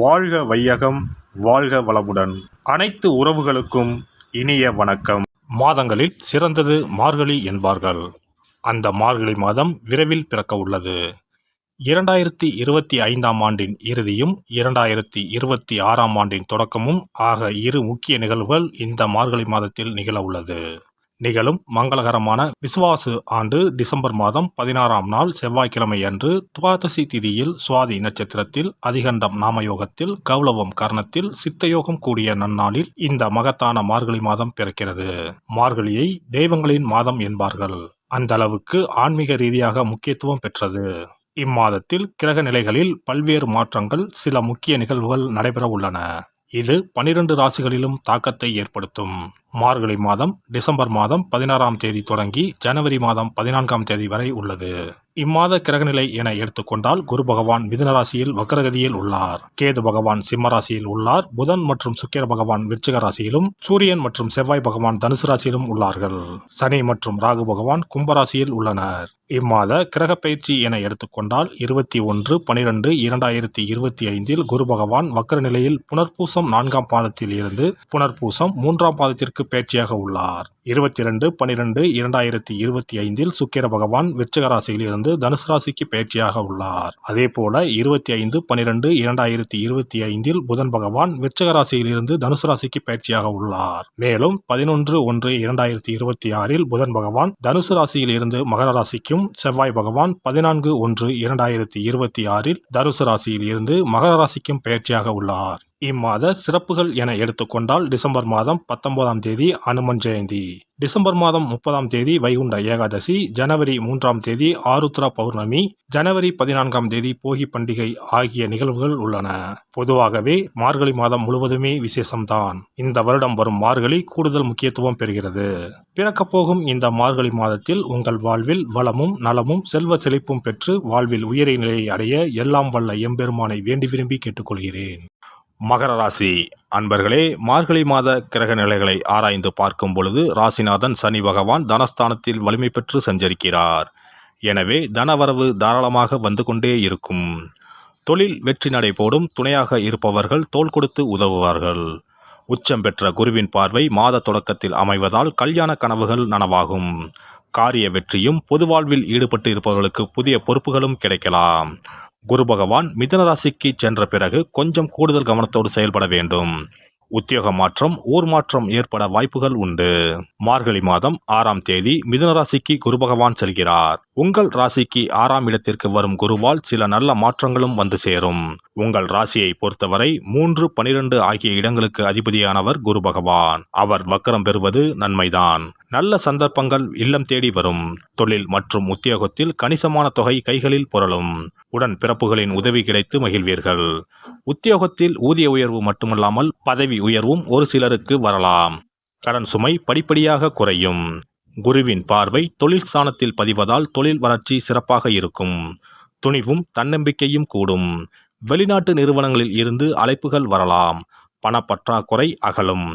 வாழ்க வையகம், வாழ்க வளமுடன். அனைத்து உறவுகளுக்கும் இனிய வணக்கம். மாதங்களில் சிறந்தது மார்கழி என்பார்கள். அந்த மார்கழி மாதம் விரைவில் பிறக்க உள்ளது. 2025ஆம் ஆண்டின் இறுதியும் 2026ஆம் ஆண்டின் தொடக்கமும் ஆக இரு முக்கிய நிகழ்வுகள் இந்த மார்கழி மாதத்தில் நிகழ உள்ளது. நிகழும் மங்களகரமான விசுவாசு ஆண்டு டிசம்பர் மாதம் 16ஆம் நாள் செவ்வாய்க்கிழமை அன்று துவாதசி திதியில் சுவாதி நட்சத்திரத்தில் அதிகண்டம் நாமயோகத்தில் கௌளவம் கர்ணத்தில் சித்தயோகம் கூடிய நன்னாளில் இந்த மகத்தான மார்கழி மாதம் பிறக்கிறது. மார்கழியை தெய்வங்களின் மாதம் என்பார்கள். அந்த அளவுக்கு ஆன்மீக ரீதியாக முக்கியத்துவம் பெற்றது. இம்மாதத்தில் கிரக நிலைகளில் பல்வேறு மாற்றங்கள், சில முக்கிய நிகழ்வுகள் நடைபெற உள்ளன. இது 12 ராசிகளிலும் தாக்கத்தை ஏற்படுத்தும். மார்கழி மாதம் டிசம்பர் மாதம் 16ஆம் தேதி தொடங்கி ஜனவரி மாதம் 14ஆம் தேதி வரை உள்ளது. இம்மாத கிரகநிலை என எடுத்துக்கொண்டால் குரு பகவான் மிதுன ராசியில் வக்ரகதியில் உள்ளார். கேது பகவான் சிம்ம ராசியில் உள்ளார். புதன் மற்றும் சுக்கிர பகவான் விருச்சிக ராசியிலும், சூரியன் மற்றும் செவ்வாய் பகவான் தனுசு ராசியிலும் உள்ளார்கள். சனி மற்றும் ராகு பகவான் கும்பராசியில் உள்ளனர். இம்மாத கிரக பயிற்சி என எடுத்துக்கொண்டால் 21/12/2025 குரு பகவான் வக்ர நிலையில் புனர்பூசம் 4ஆம் பாதத்தில் இருந்து புனர்பூசம் 3ஆம் பாதத்திற்கு பயிற்சியாக உள்ளார். 22/12/2025 சுக்கிர பகவான் விருச்சிக ராசியில் இருந்து தனுசு ராசிக்கு பயிற்சியாக உள்ளார். அதேபோல 25/12/2025 புதன் பகவான் விருச்சிக ராசியில் இருந்து தனுசு ராசிக்கு பயிற்சியாக உள்ளார். மேலும் 11/1/2026 புதன் பகவான் தனுசு ராசியில் இருந்து மகர ராசிக்கும், செவ்வாய் பகவான் 14/1/2026 தனுசு ராசியில் இருந்து மகர ராசிக்கும் பயிற்சியாக உள்ளார். இம்மாத சிறப்புகள் என எடுத்துக்கொண்டால் டிசம்பர் மாதம் 19ஆம் தேதி அனுமன் ஜெயந்தி, டிசம்பர் மாதம் 30ஆம் தேதி வைகுண்ட ஏகாதசி, ஜனவரி 3ஆம் தேதி ஆருத்ரா பௌர்ணமி, ஜனவரி 14ஆம் தேதி போகி பண்டிகை ஆகிய நிகழ்வுகள் உள்ளன. பொதுவாகவே மார்கழி மாதம் முழுவதுமே விசேஷம்தான். இந்த வருடம் வரும் மார்கழி கூடுதல் முக்கியத்துவம் பெறுகிறது. பிறக்கப் போகும் இந்த மார்கழி மாதத்தில் உங்கள் வாழ்வில் வளமும் நலமும் செல்வ செழிப்பும் பெற்று வாழ்வில் உயரிய நிலையை அடைய எல்லாம் வல்ல எம்பெருமானை வேண்டி விரும்பி கேட்டுக்கொள்கிறேன். மகர ராசி அன்பர்களே, மார்கழி மாத கிரக நிலைகளை ஆராய்ந்து பார்க்கும் பொழுது ராசிநாதன் சனி பகவான் தனஸ்தானத்தில் வலிமை பெற்று சஞ்சரிக்கிறார். எனவே தனவரவு தாராளமாக வந்து கொண்டே இருக்கும். தொழில் வெற்றி நடை போடும். துணையாக இருப்பவர்கள் தோள் கொடுத்து உதவுவார்கள். உச்சம் பெற்ற குருவின் பார்வை மாத தொடக்கத்தில் அமைவதால் கல்யாண கனவுகள் நனவாகும். காரிய வெற்றியும், பொது வாழ்வில் ஈடுபட்டு இருப்பவர்களுக்கு புதிய பொறுப்புகளும் கிடைக்கலாம். குரு பகவான் மிதுன ராசிக்கு சென்ற பிறகு கொஞ்சம் கூடுதல் கவனத்தோடு செயல்பட வேண்டும். உத்தியோக மாற்றம், ஊர் மாற்றம் ஏற்பட வாய்ப்புகள் உண்டு. மார்கழி மாதம் 6ஆம் தேதி மிதுன ராசிக்கு குரு பகவான் செல்கிறார். உங்கள் ராசிக்கு 6ஆம் இடத்திற்கு வரும் குருவால் சில நல்ல மாற்றங்களும் வந்து சேரும். உங்கள் ராசியை பொறுத்தவரை 3, 12 ஆகிய இடங்களுக்கு அதிபதியானவர் குரு பகவான். அவர் வக்ரம் பெறுவது நன்மைதான். நல்ல சந்தர்ப்பங்கள் இல்லம் தேடி வரும். தொழில் மற்றும் உத்தியோகத்தில் கணிசமான தொகை கைகளில் புரளும். உடன் பிறப்புகளின் உதவி கிடைத்து மகிழ்வீர்கள். உத்தியோகத்தில் ஊதிய உயர்வு மட்டுமல்லாமல் பதவி உயர்வும் ஒரு சிலருக்கு வரலாம். கடன் சுமை படிப்படியாக குறையும். குருவின் பார்வை தொழில் ஸ்தானத்தில் பதிவதால் தொழில் வளர்ச்சி சிறப்பாக இருக்கும். துணிவும் தன்னம்பிக்கையும் கூடும். வெளிநாட்டு நிறுவனங்களில் இருந்து அழைப்புகள் வரலாம். பணப்பற்றாக்குறை அகலும்.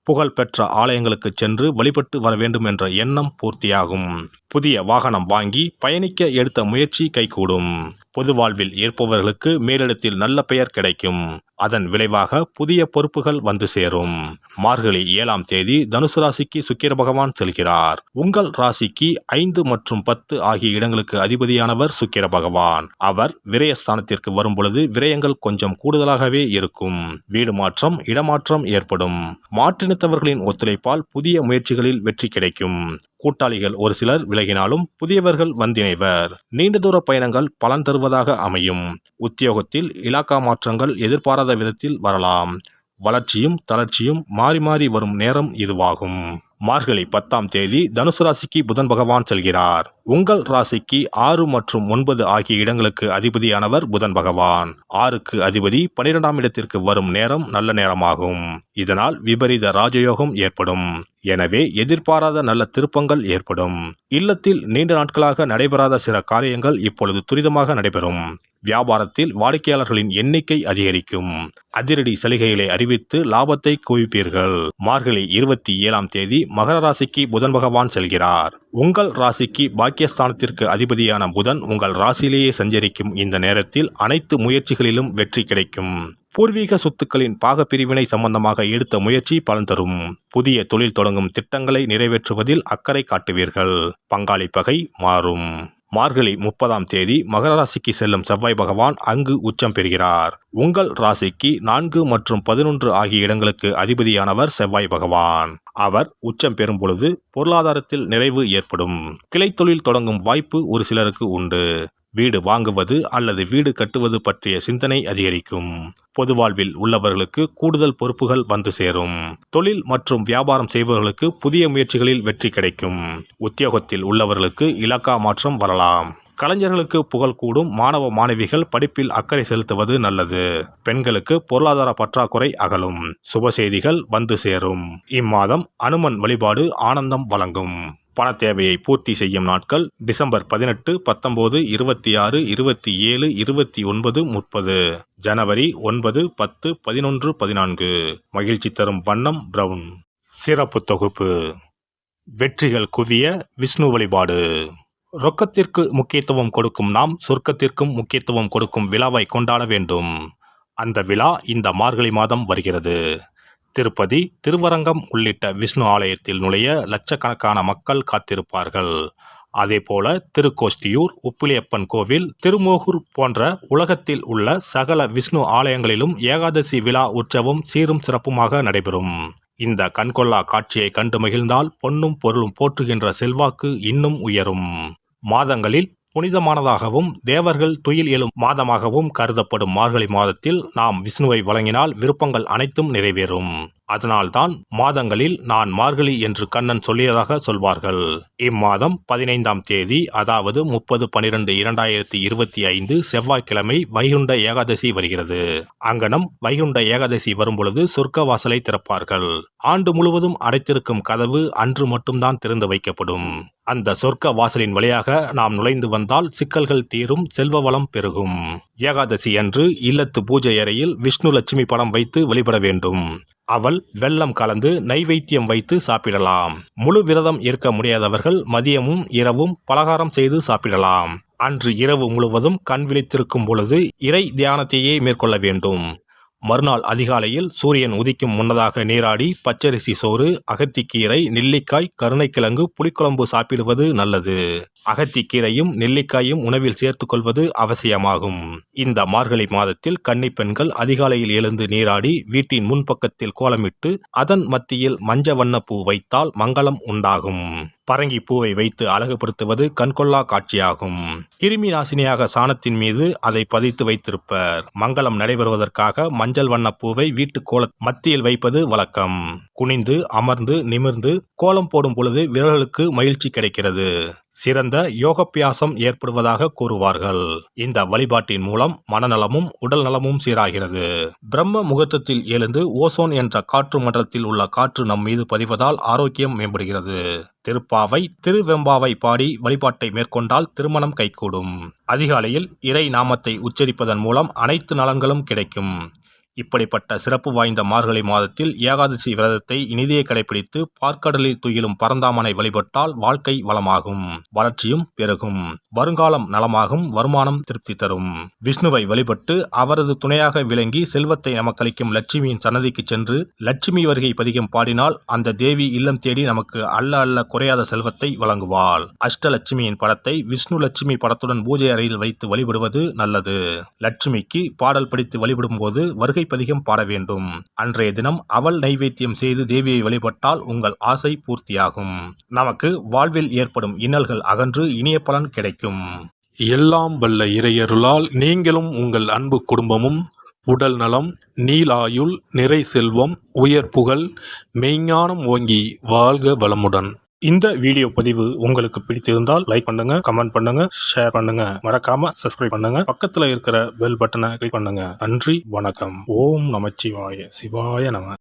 புகழ்பெற்ற ஆலயங்களுக்கு சென்று வழிபட்டு வர வேண்டும் என்ற எண்ணம் பூர்த்தியாகும். புதிய வாகனம் வாங்கி பயணிக்க எடுத்த முயற்சி கைகூடும். பொது வாழ்வில் இருப்பவர்களுக்கு மேலிடத்தில் நல்ல பெயர் கிடைக்கும். அதன் விளைவாக புதிய பொறுப்புகள் வந்து சேரும். மார்கழி 7ஆம் தேதி தனுசு ராசிக்கு சுக்கிர பகவான் செல்கிறார். உங்கள் ராசிக்கு 5 மற்றும் 10 ஆகிய இடங்களுக்கு அதிபதியானவர் சுக்கிர பகவான். அவர் விரயஸ்தானத்திற்கு வரும் பொழுது விரயங்கள் கொஞ்சம் கூடுதலாகவே இருக்கும். வீடு மாற்றம், இடமாற்றம் ஏற்படும். மாற்றினத்தவர்களின் ஒத்துழைப்பால் புதிய முயற்சிகளில் வெற்றி கிடைக்கும். கூட்டாளிகள் ஒரு சிலர் விலகினாலும் புதியவர்கள் வந்திணைவர். நீண்ட தூர பயணங்கள் பலன் தருவதாக அமையும். உத்தியோகத்தில் இலாக்கா மாற்றங்கள் எதிர்பாராத விதத்தில் வரலாம். வளர்ச்சியும் தளர்ச்சியும் மாறி மாறி வரும் நேரம் இதுவாகும். மார்கழி 10ஆம் தேதி தனுசு ராசிக்கு புதன் பகவான் செல்கிறார். உங்கள் ராசிக்கு 6 மற்றும் 9 ஆகிய இடங்களுக்கு அதிபதியானவர் புதன் பகவான். 6க்கு அதிபதி 12ஆம் இடத்திற்கு வரும் நேரம் நல்ல நேரமாகும். இதனால் விபரீத ராஜயோகம் ஏற்படும். எனவே எதிர்பாராத நல்ல திருப்பங்கள் ஏற்படும். இல்லத்தில் நீண்ட நாட்களாக நடைபெறாத சில காரியங்கள் இப்பொழுது துரிதமாக நடைபெறும். வியாபாரத்தில் வாடிக்கையாளர்களின் எண்ணிக்கை அதிகரிக்கும். அதிரடி சலுகைகளை அறிவித்து லாபத்தை குவிப்பீர்கள். மார்கழி 27ஆம் தேதி மகர ராசிக்கு புதன் பகவான் செல்கிறார். உங்கள் ராசிக்கு பாக்கியஸ்தானத்திற்கு அதிபதியான புதன் உங்கள் ராசியிலேயே சஞ்சரிக்கும் இந்த நேரத்தில் அனைத்து முயற்சிகளிலும் வெற்றி கிடைக்கும். பூர்வீக சொத்துக்களின் பாகப்பிரிவினை சம்பந்தமாக எடுத்த முயற்சி பலன் தரும். புதிய தொழில் தொடங்கும் திட்டங்களை நிறைவேற்றுவதில் அக்கறை காட்டுவீர்கள். பங்காளி பகை மாறும். மார்கழி 30ஆம் தேதி மகர ராசிக்கு செல்லும் செவ்வாய் பகவான் அங்கு உச்சம் பெறுகிறார். உங்கள் ராசிக்கு 4 மற்றும் 11 ஆகிய இடங்களுக்கு அதிபதியானவர் செவ்வாய் பகவான். அவர் உச்சம் பெறும் பொழுது பொருளாதாரத்தில் நிறைவு ஏற்படும். கிளை தொழில் தொடங்கும் வாய்ப்பு ஒரு சிலருக்கு உண்டு. வீடு வாங்குவது அல்லது வீடு கட்டுவது பற்றிய சிந்தனை அதிகரிக்கும். பொது வாழ்வில் உள்ளவர்களுக்கு கூடுதல் பொறுப்புகள் வந்து சேரும். தொழில் மற்றும் வியாபாரம் செய்பவர்களுக்கு புதிய முயற்சிகளில் வெற்றி கிடைக்கும். உத்தியோகத்தில் உள்ளவர்களுக்கு இலாக்கா மாற்றம் வரலாம். கலைஞர்களுக்கு புகழ் கூடும். மாணவ மாணவிகள் படிப்பில் அக்கறை செலுத்துவது நல்லது. பெண்களுக்கு பொருளாதார பற்றாக்குறை அகலும். சுப செய்திகள் வந்து சேரும். இம்மாதம் அனுமன் வழிபாடு ஆனந்தம் வழங்கும். பண தேவையை பூர்த்தி செய்யும் நாட்கள் டிசம்பர் 18, 19, 26, 27, 29, 30. ஜனவரி 9, 10, 11, 14. மகிழ்ச்சி தரும் வண்ணம் பிரவுன். சிறப்பு தொகுப்பு. வெற்றிகள் குவிய விஷ்ணு வழிபாடு. ரொக்கத்திற்கு முக்கியத்துவம் கொடுக்கும் நாம் சொர்க்கத்திற்கும் முக்கியத்துவம் கொடுக்கும் விழாவை கொண்டாட வேண்டும். அந்த விழா இந்த மார்கழி மாதம் வருகிறது. திருப்பதி, திருவரங்கம் உள்ளிட்ட விஷ்ணு ஆலயத்தில் நுழைய லட்சக்கணக்கான மக்கள் காத்திருப்பார்கள். அதேபோல திருக்கோஷ்டியூர், உப்பிலியப்பன் கோவில், திருமோகூர் போன்ற உலகத்தில் உள்ள சகல விஷ்ணு ஆலயங்களிலும் ஏகாதசி விழா உற்சவம் சீரும் சிறப்புமாக நடைபெறும். இந்த கண்கொள்ளா காட்சியை கண்டு மகிழ்ந்தால் பொன்னும் பொருளும் போற்றுகின்ற செல்வாக்கு இன்னும் உயரும். மாதங்களில் புனிதமானதாகவும் தேவர்கள் துயில் எழும் மாதமாகவும் கருதப்படும் மார்கழி மாதத்தில் நாம் விஷ்ணுவை வழங்கினால் விருப்பங்கள் அனைத்தும் நிறைவேறும். அதனால்தான் மாதங்களில் நான் மார்கழி என்று கண்ணன் சொல்லியதாக சொல்வார்கள். இம்மாதம் 15ஆம் தேதி அதாவது 30/12/2025 செவ்வாய்க்கிழமை வைகுண்ட ஏகாதசி வருகிறது. அங்கனம் வைகுண்ட ஏகாதசி வரும்பொழுது சொர்க்க வாசலை திறப்பார்கள். ஆண்டு முழுவதும் அடைத்திருக்கும் கதவு அன்று மட்டும்தான் திறந்து வைக்கப்படும். அந்த சொர்க்க வாசலின் வழியாக நாம் நுழைந்து வந்தால் சிக்கல்கள் தீரும், செல்வ வளம் பெருகும். ஏகாதசி அன்று இல்லத்து பூஜை அறையில் விஷ்ணு லட்சுமி படம் வைத்து வழிபட வேண்டும். அவள் வெல்லம் கலந்து நைவேத்தியம் வைத்து சாப்பிடலாம். முழு விரதம் இருக்க முடியாதவர்கள் மதியமும் இரவும் பலகாரம் செய்து சாப்பிடலாம். அன்று இரவு முழுவதும் கண் விழித்திருக்கும் பொழுது இறை தியானத்தையே மேற்கொள்ள வேண்டும். மறுநாள் அதிகாலையில் சூரியன் உதிக்கும் முன்னதாக நீராடி பச்சரிசி சோறு, அகத்திக்கீரை, நெல்லிக்காய், கருணைக்கிழங்கு, புளிக்குழம்பு சாப்பிடுவது நல்லது. அகத்திக்கீரையும் நெல்லிக்காயும் உணவில் சேர்த்துக் கொள்வது அவசியமாகும். இந்த மார்கழி மாதத்தில் கன்னி பெண்கள் அதிகாலையில் எழுந்து நீராடி வீட்டின் முன்பக்கத்தில் கோலமிட்டு அதன் மத்தியில் மஞ்ச வண்ண பூ வைத்தால் மங்களம் உண்டாகும். பரங்கி பூவை வைத்து அழகுபடுத்துவது கண்கொள்ளா காட்சியாகும். கிருமி நாசினியாக சாணத்தின் மீது அதை பதித்து வைத்திருப்பர். மங்களம் நடைபெறுவதற்காக மஞ்சள் வண்ண பூவை வீட்டு கோல மத்தியில் வைப்பது வழக்கம். குனிந்து அமர்ந்து நிமிர்ந்து கோலம் போடும் பொழுது விரல்களுக்கு மகிழ்ச்சி கிடைக்கிறது. சிறந்த யோகாபியாசம் ஏற்படுவதாக கூறுவார்கள். இந்த வழிபாட்டின் மூலம் மனநலமும் உடல் நலமும் சீராகிறது. பிரம்ம முகூர்த்தத்தில் எழுந்து ஓசோன் என்ற காற்று மண்டலத்தில் உள்ள காற்று நம் மீது பதிவதால் ஆரோக்கியம் மேம்படுகிறது. திருப்பாவை, திருவெம்பாவை பாடி வழிபாட்டை மேற்கொண்டால் திருமணம் கைகூடும். அதிகாலையில் இறை நாமத்தை உச்சரிப்பதன் மூலம் அனைத்து நலன்களும் கிடைக்கும். இப்படிப்பட்ட சிறப்பு வாய்ந்த மார்கழி மாதத்தில் ஏகாதசி விரதத்தை இனிதே கடைபிடித்து பார்க்கடலில் துயிலும் பரந்தாமனை வழிபட்டால் வாழ்க்கை வளமாகும், வளர்ச்சியும் பெருகும், வருங்காலம் நலமாகும், வருமானம் திருப்தி தரும். விஷ்ணுவை வழிபட்டு அவரது துணையாக விளங்கி செல்வத்தை நமக்களிக்கும் லட்சுமியின் சன்னதிக்கு சென்று லட்சுமி வருகை பதிகம் பாடினால் அந்த தேவி இல்லம் தேடி நமக்கு அல்ல அல்ல குறையாத செல்வத்தை வழங்குவாள். அஷ்டலட்சுமியின் படத்தை விஷ்ணு லட்சுமி படத்துடன் பூஜை அறையில் வைத்து வழிபடுவது நல்லது. லட்சுமிக்கு பாடல் படித்து வழிபடும் போது வருகை பதிகம் பாட வேண்டும். அன்றைய தினம் அவள் நைவேத்தியம் செய்து தேவியை வழிபட்டால் உங்கள் ஆசை பூர்த்தியாகும். நமக்கு வாழ்வில் ஏற்படும் இன்னல்கள் அகன்று இனிய பலன் கிடைக்கும். எல்லாம் வல்ல இறையருளால் நீங்களும் உங்கள் அன்பு குடும்பமும் உடல் நலம், நீலாயுள், நிறை செல்வம், உயர் புகழ், மெய்ஞானம் ஓங்கி வாழ்க வளமுடன். இந்த வீடியோ பதிவு உங்களுக்கு பிடித்திருந்தால் லைக் பண்ணுங்க, கமெண்ட் பண்ணுங்க, ஷேர் பண்ணுங்க, மறக்காம சப்ஸ்கிரைப் பண்ணுங்க, பக்கத்துல இருக்கிற பெல் பட்டனை கிளிக் பண்ணுங்க. நன்றி, வணக்கம். ஓம் நமச்சிவாய. சிவாய நம.